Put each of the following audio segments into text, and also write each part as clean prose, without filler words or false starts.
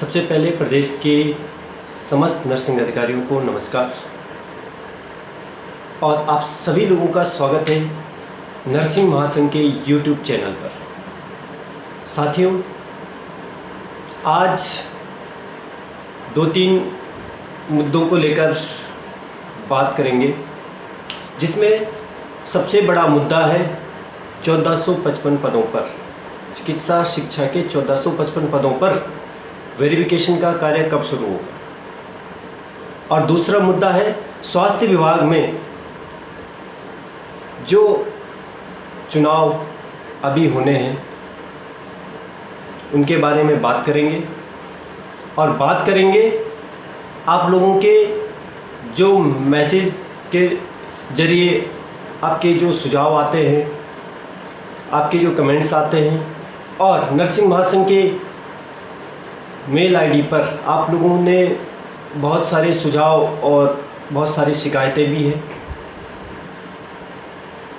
सबसे पहले प्रदेश के समस्त नर्सिंग अधिकारियों को नमस्कार और आप सभी लोगों का स्वागत है नर्सिंग महासंघ के YouTube चैनल पर। साथियों, आज 2-3 मुद्दों को लेकर बात करेंगे, जिसमें सबसे बड़ा मुद्दा है 1455 पदों पर, चिकित्सा शिक्षा के 1455 पदों पर वेरिफिकेशन का कार्य कब शुरू होगा। और दूसरा मुद्दा है स्वास्थ्य विभाग में जो चुनाव अभी होने हैं उनके बारे में बात करेंगे। और बात करेंगे आप लोगों के जो मैसेज के ज़रिए आपके जो सुझाव आते हैं, आपके जो कमेंट्स आते हैं, और नर्सिंग महासंघ के मेल आईडी पर आप लोगों ने बहुत सारे सुझाव और बहुत सारी शिकायतें भी हैं।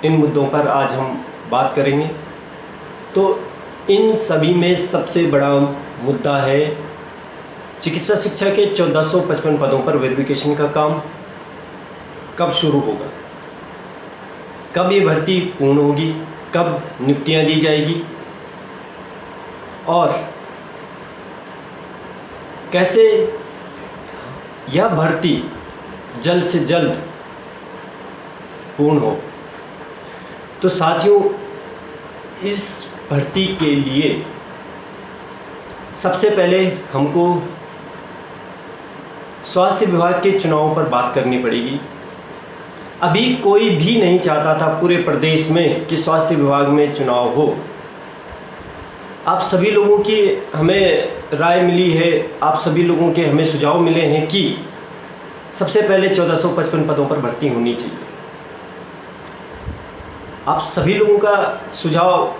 इन मुद्दों पर आज हम बात करेंगे। तो इन सभी में सबसे बड़ा मुद्दा है चिकित्सा शिक्षा के 1455 पदों पर वेरिफिकेशन का काम कब शुरू होगा, कब ये भर्ती पूर्ण होगी, कब नियुक्तियां दी जाएगी और कैसे यह भर्ती जल्द से जल्द पूर्ण हो। तो साथियों, इस भर्ती के लिए सबसे पहले हमको स्वास्थ्य विभाग के चुनावों पर बात करनी पड़ेगी। अभी कोई भी नहीं चाहता था पूरे प्रदेश में कि स्वास्थ्य विभाग में चुनाव हो। आप सभी लोगों की हमें राय मिली है, आप सभी लोगों के हमें सुझाव मिले हैं कि सबसे पहले 1455 पदों पर भर्ती होनी चाहिए। आप सभी लोगों का सुझाव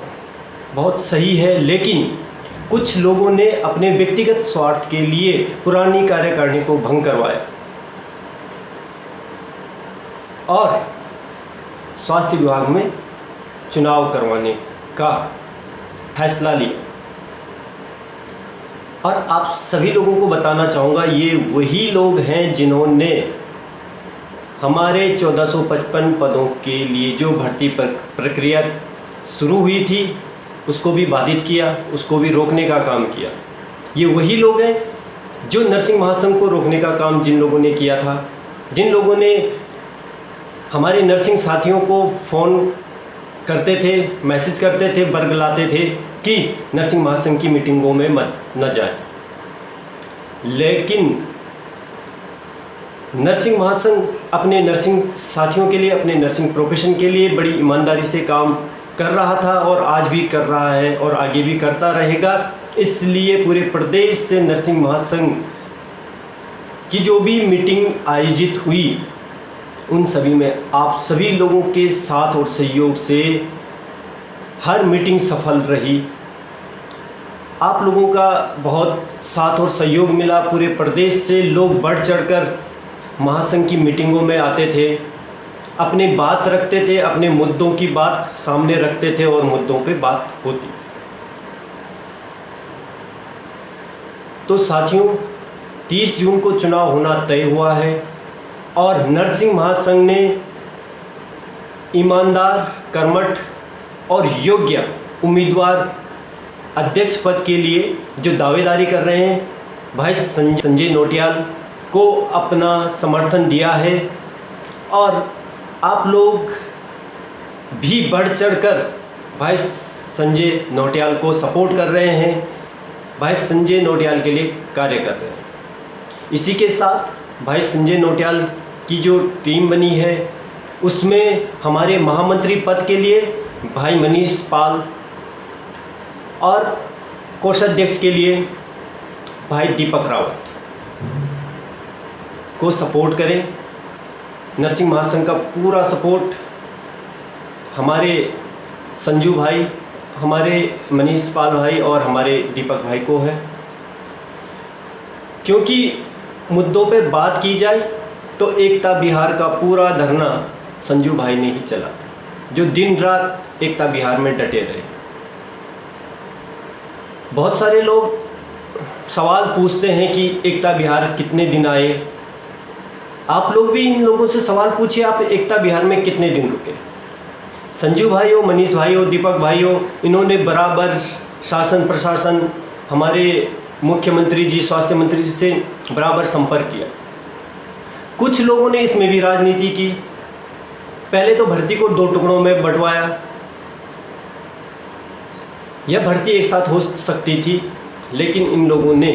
बहुत सही है, लेकिन कुछ लोगों ने अपने व्यक्तिगत स्वार्थ के लिए पुरानी कार्यकारिणी को भंग करवाया और स्वास्थ्य विभाग में चुनाव करवाने का फैसला लिया। और आप सभी लोगों को बताना चाहूँगा, ये वही लोग हैं जिन्होंने हमारे 1455 पदों के लिए जो भर्ती प्रक्रिया शुरू हुई थी उसको भी बाधित किया, उसको भी रोकने का काम किया। ये वही लोग हैं जो नर्सिंग महासंघ को रोकने का काम जिन लोगों ने किया था, जिन लोगों ने हमारे नर्सिंग साथियों को फ़ोन करते थे, मैसेज करते थे, बरगलाते थे कि नर्सिंग महासंघ की मीटिंगों में मत न जाए। लेकिन नर्सिंग महासंघ अपने नर्सिंग साथियों के लिए, अपने नर्सिंग प्रोफेशन के लिए बड़ी ईमानदारी से काम कर रहा था और आज भी कर रहा है और आगे भी करता रहेगा। इसलिए पूरे प्रदेश से नर्सिंग महासंघ की जो भी मीटिंग आयोजित हुई उन सभी में आप सभी लोगों के साथ और सहयोग से हर मीटिंग सफल रही। आप लोगों का बहुत साथ और सहयोग मिला। पूरे प्रदेश से लोग बढ़ चढ़कर महासंघ की मीटिंगों में आते थे, अपनी बात रखते थे, अपने मुद्दों की बात सामने रखते थे और मुद्दों पे बात होती। तो साथियों, 30 जून को चुनाव होना तय हुआ है और नर्सिंग महासंघ ने ईमानदार, कर्मठ और योग्य उम्मीदवार अध्यक्ष पद के लिए जो दावेदारी कर रहे हैं, भाई संजय नौटियाल को अपना समर्थन दिया है। और आप लोग भी बढ़ चढ़कर भाई संजय नौटियाल को सपोर्ट कर रहे हैं, भाई संजय नौटियाल के लिए कार्य कर रहे हैं। इसी के साथ भाई संजय नौटियाल की जो टीम बनी है उसमें हमारे महामंत्री पद के लिए भाई मनीष पाल और कोषाध्यक्ष के लिए भाई दीपक रावत को सपोर्ट करें। नर्सिंग महासंघ का पूरा सपोर्ट हमारे संजू भाई, हमारे मनीष पाल भाई और हमारे दीपक भाई को है। क्योंकि मुद्दों पे बात की जाए तो एकता बिहार का पूरा धरना संजू भाई ने ही चला, जो दिन रात एकता बिहार में डटे रहे। बहुत सारे लोग सवाल पूछते हैं कि एकता विहार कितने दिन आए। आप लोग भी इन लोगों से सवाल पूछिए, आप एकता विहार में कितने दिन रुके। संजू भाई हो, मनीष भाई हो, दीपक भाई हो, इन्होंने बराबर शासन प्रशासन, हमारे मुख्यमंत्री जी, स्वास्थ्य मंत्री जी से बराबर संपर्क किया। कुछ लोगों ने इसमें भी राजनीति की। पहले तो भर्ती को 2 टुकड़ों में बंटवाया। यह भर्ती एक साथ हो सकती थी, लेकिन इन लोगों ने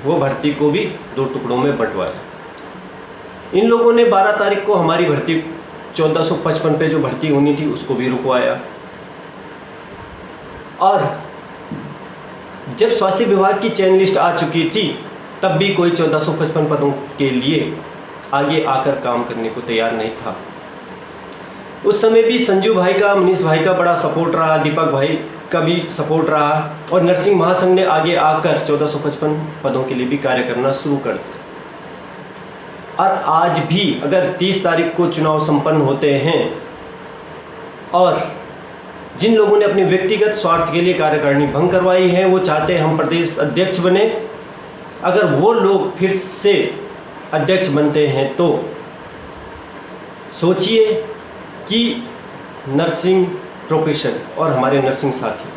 वो भर्ती को भी 2 टुकड़ों में बंटवाया। इन लोगों ने 12 तारीख को हमारी भर्ती 1455 पे जो भर्ती होनी थी उसको भी रुकवाया। और जब स्वास्थ्य विभाग की चयन लिस्ट आ चुकी थी तब भी कोई 1455 पदों के लिए आगे आकर काम करने को तैयार नहीं था। उस समय भी संजू भाई का, मनीष भाई का बड़ा सपोर्ट रहा, दीपक भाई का भी सपोर्ट रहा और नर्सिंग महासंघ ने आगे आकर 1455 पदों के लिए भी कार्य करना शुरू कर दिया। और आज भी अगर 30 तारीख को चुनाव संपन्न होते हैं और जिन लोगों ने अपने व्यक्तिगत स्वार्थ के लिए कार्यकारिणी भंग करवाई है, वो चाहते हैं हम प्रदेश अध्यक्ष बने, अगर वो लोग फिर से अध्यक्ष बनते हैं तो सोचिए कि नर्सिंग प्रोफेशन और हमारे नर्सिंग साथी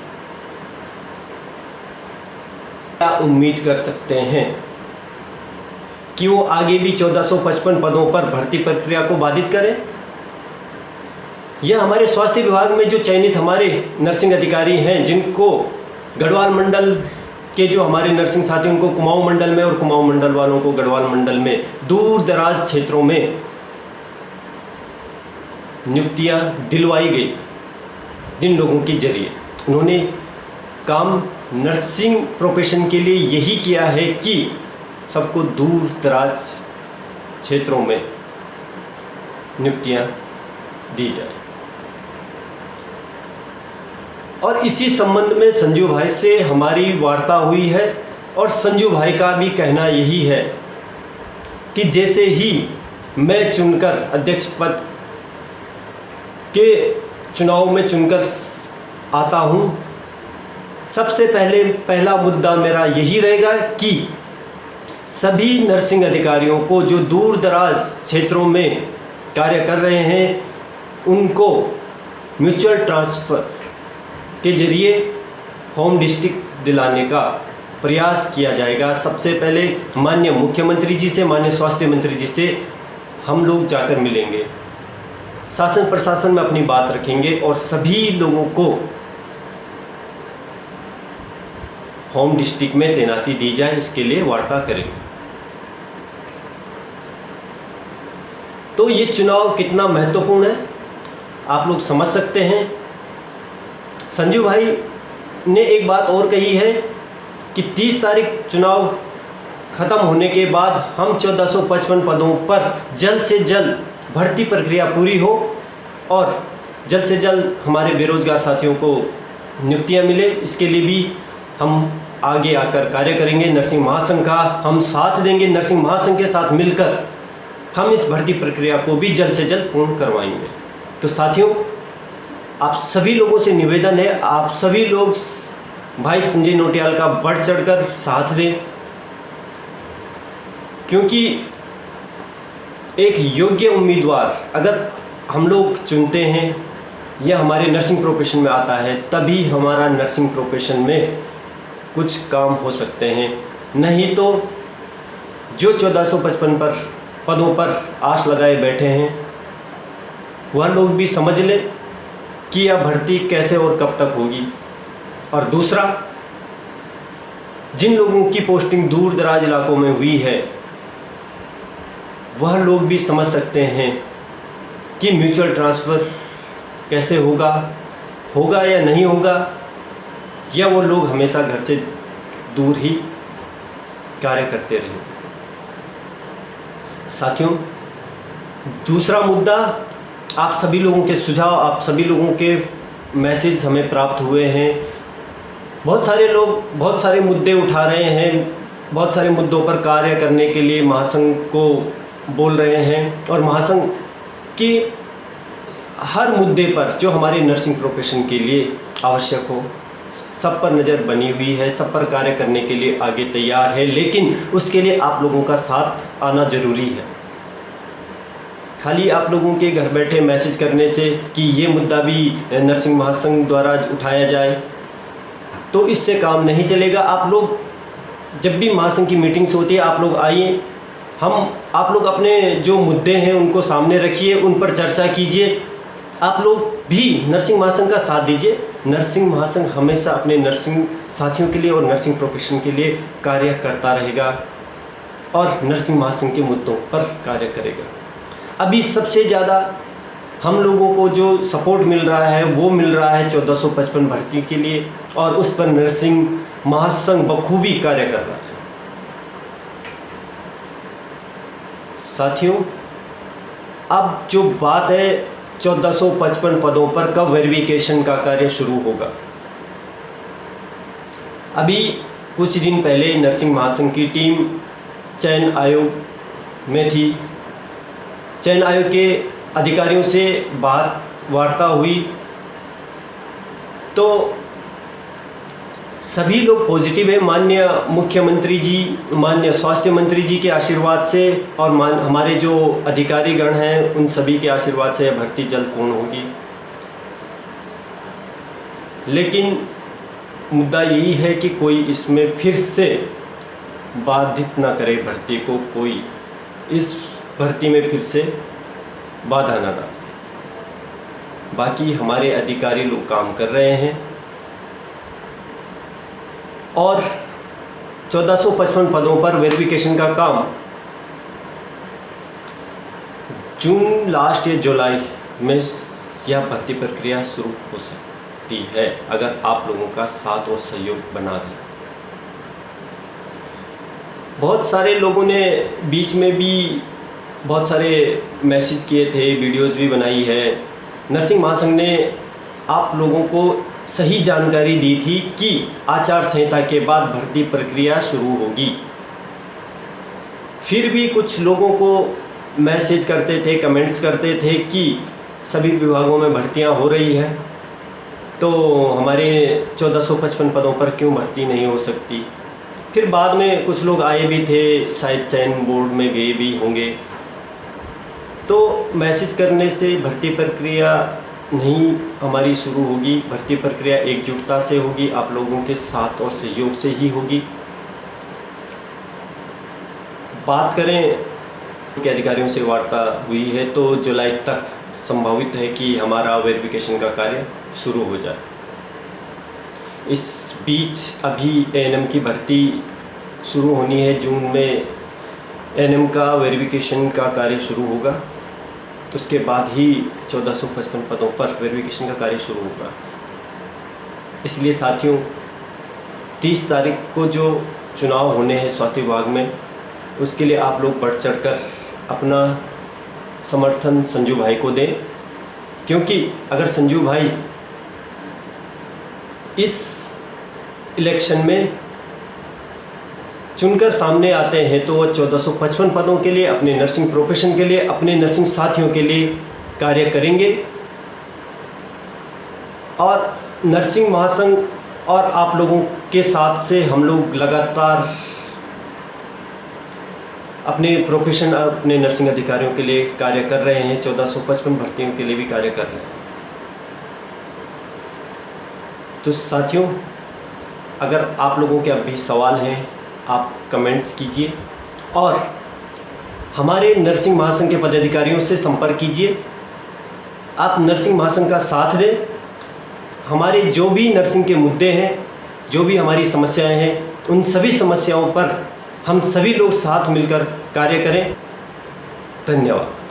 क्या उम्मीद कर सकते हैं कि वो आगे भी 1455 पदों पर भर्ती प्रक्रिया को बाधित करें। यह हमारे स्वास्थ्य विभाग में जो चयनित हमारे नर्सिंग अधिकारी हैं, जिनको गढ़वाल मंडल के जो हमारे नर्सिंग साथी, उनको कुमाऊं मंडल में और कुमाऊं मंडल वालों को गढ़वाल मंडल में दूर दराज क्षेत्रों में नियुक्तियां दिलवाई गई, जिन लोगों के जरिए उन्होंने काम नर्सिंग प्रोफेशन के लिए यही किया है कि सबको दूर दराज क्षेत्रों में नियुक्तियां दी जाए। और इसी संबंध में संजू भाई से हमारी वार्ता हुई है और संजू भाई का भी कहना यही है कि जैसे ही मैं चुनकर अध्यक्ष पद के चुनाव में चुनकर आता हूं, सबसे पहला मुद्दा मेरा यही रहेगा कि सभी नर्सिंग अधिकारियों को जो दूर दराज क्षेत्रों में कार्य कर रहे हैं, उनको म्यूचुअल ट्रांसफ़र के जरिए होम डिस्ट्रिक्ट दिलाने का प्रयास किया जाएगा। सबसे पहले माननीय मुख्यमंत्री जी से, माननीय स्वास्थ्य मंत्री जी से हम लोग जाकर मिलेंगे, शासन प्रशासन में अपनी बात रखेंगे और सभी लोगों को होम डिस्ट्रिक्ट में तैनाती दी जाए, इसके लिए वार्ता करेंगे। तो ये चुनाव कितना महत्वपूर्ण है आप लोग समझ सकते हैं। संजू भाई ने एक बात और कही है कि 30 तारीख चुनाव खत्म होने के बाद हम 1455 पदों पर जल्द से जल्द भर्ती प्रक्रिया पूरी हो और जल्द से जल्द हमारे बेरोजगार साथियों को नियुक्तियां मिले, इसके लिए भी हम आगे आकर कार्य करेंगे। नर्सिंग महासंघ का हम साथ देंगे, नर्सिंग महासंघ के साथ मिलकर हम इस भर्ती प्रक्रिया को भी जल्द से जल्द पूर्ण करवाएंगे। तो साथियों, आप सभी लोगों से निवेदन है, आप सभी लोग भाई संजय नोटियाल का बढ़ चढ़कर साथ दें, क्योंकि एक योग्य उम्मीदवार अगर हम लोग चुनते हैं या हमारे नर्सिंग प्रोफेशन में आता है, तभी हमारा नर्सिंग प्रोफेशन में कुछ काम हो सकते हैं। नहीं तो जो 1455 पदों पर आस लगाए बैठे हैं, वह लोग भी समझ लें कि यह भर्ती कैसे और कब तक होगी। और दूसरा, जिन लोगों की पोस्टिंग दूर दराज इलाकों में हुई है, वह लोग भी समझ सकते हैं कि म्यूचुअल ट्रांसफ़र कैसे होगा या नहीं होगा, या वो लोग हमेशा घर से दूर ही कार्य करते रहेंगे। साथियों, दूसरा मुद्दा, आप सभी लोगों के सुझाव, आप सभी लोगों के मैसेज हमें प्राप्त हुए हैं। बहुत सारे लोग बहुत सारे मुद्दे उठा रहे हैं, बहुत सारे मुद्दों पर कार्य करने के लिए महासंघ को बोल रहे हैं और महासंघ के हर मुद्दे पर जो हमारे नर्सिंग प्रोफेशन के लिए आवश्यक हो, सब पर नज़र बनी हुई है, सब पर कार्य करने के लिए आगे तैयार है, लेकिन उसके लिए आप लोगों का साथ आना ज़रूरी है। खाली आप लोगों के घर बैठे मैसेज करने से कि ये मुद्दा भी नरसिंह महासंघ द्वारा उठाया जाए, तो इससे काम नहीं चलेगा। आप लोग जब भी महासंघ की मीटिंग्स होती है, आप लोग आइए, आप लोग अपने जो मुद्दे हैं उनको सामने रखिए, उन पर चर्चा कीजिए। आप लोग भी नर्सिंग महासंघ का साथ दीजिए। नर्सिंग महासंघ हमेशा अपने नर्सिंग साथियों के लिए और नर्सिंग प्रोफेशन के लिए कार्य करता रहेगा और नर्सिंग महासंघ के मुद्दों पर कार्य करेगा। अभी सबसे ज़्यादा हम लोगों को जो सपोर्ट मिल रहा है वो मिल रहा है 1455 भर्ती के लिए, और उस पर नर्सिंग महासंघ बखूबी कार्य कर रहा है। साथियों, अब जो बात है 1455 पदों पर कब वेरिफिकेशन का कार्य शुरू होगा। अभी कुछ दिन पहले नर्सिंग महासंघ की टीम चयन आयोग में थी। चयन आयोग के अधिकारियों से वार्ता हुई तो सभी लोग पॉजिटिव है। माननीय मुख्यमंत्री जी, माननीय स्वास्थ्य मंत्री जी के आशीर्वाद से और हमारे जो अधिकारीगण हैं उन सभी के आशीर्वाद से भर्ती जल्द पूर्ण होगी। लेकिन मुद्दा यही है कि कोई इसमें फिर से बाधित ना करे भर्ती को, कोई इस भर्ती में फिर से बाधा ना डाले। बाकी हमारे अधिकारी लोग काम कर रहे हैं और 1455 पदों पर वेरिफिकेशन का काम जून लास्ट या जुलाई में यह भर्ती प्रक्रिया शुरू हो सकती है, अगर आप लोगों का साथ और सहयोग बना रहे। बहुत सारे लोगों ने बीच में भी बहुत सारे मैसेज किए थे, वीडियोस भी बनाई है। नर्सिंग महासंघ ने आप लोगों को सही जानकारी दी थी कि आचार संहिता के बाद भर्ती प्रक्रिया शुरू होगी। फिर भी कुछ लोगों को मैसेज करते थे, कमेंट्स करते थे कि सभी विभागों में भर्तियां हो रही है, तो हमारे 1455 पदों पर क्यों भर्ती नहीं हो सकती। फिर बाद में कुछ लोग आए भी थे, शायद चयन बोर्ड में गए भी होंगे, तो मैसेज करने से भर्ती प्रक्रिया नहीं हमारी शुरू होगी। भर्ती प्रक्रिया एकजुटता से होगी, आप लोगों के साथ और सहयोग से ही होगी। बात करें के अधिकारियों से वार्ता हुई है तो जुलाई तक संभावित है कि हमारा वेरिफिकेशन का कार्य शुरू हो जाए। इस बीच अभी एएनएम की भर्ती शुरू होनी है। जून में एएनएम का वेरिफिकेशन का कार्य शुरू होगा, उसके बाद ही 1455 पदों पर वेरिफिकेशन का कार्य शुरू होगा। इसलिए साथियों, 30 तारीख को जो चुनाव होने हैं स्वास्थ्य विभाग में, उसके लिए आप लोग बढ़ चढ़कर अपना समर्थन संजू भाई को दें, क्योंकि अगर संजू भाई इस इलेक्शन में चुनकर सामने आते हैं तो वो 1455 पदों के लिए, अपने नर्सिंग प्रोफेशन के लिए, अपने नर्सिंग साथियों के लिए कार्य करेंगे। और नर्सिंग महासंघ और आप लोगों के साथ से हम लोग लगातार अपने प्रोफेशन, अपने नर्सिंग अधिकारियों के लिए कार्य कर रहे हैं। 1455 भर्तियों के लिए भी कार्य कर रहे हैं। तो साथियों, अगर आप लोगों के अभी सवाल हैं आप कमेंट्स कीजिए और हमारे नर्सिंग महासंघ के पदाधिकारियों से संपर्क कीजिए। आप नर्सिंग महासंघ का साथ दें। हमारे जो भी नर्सिंग के मुद्दे हैं, जो भी हमारी समस्याएं हैं, उन सभी समस्याओं पर हम सभी लोग साथ मिलकर कार्य करें। धन्यवाद।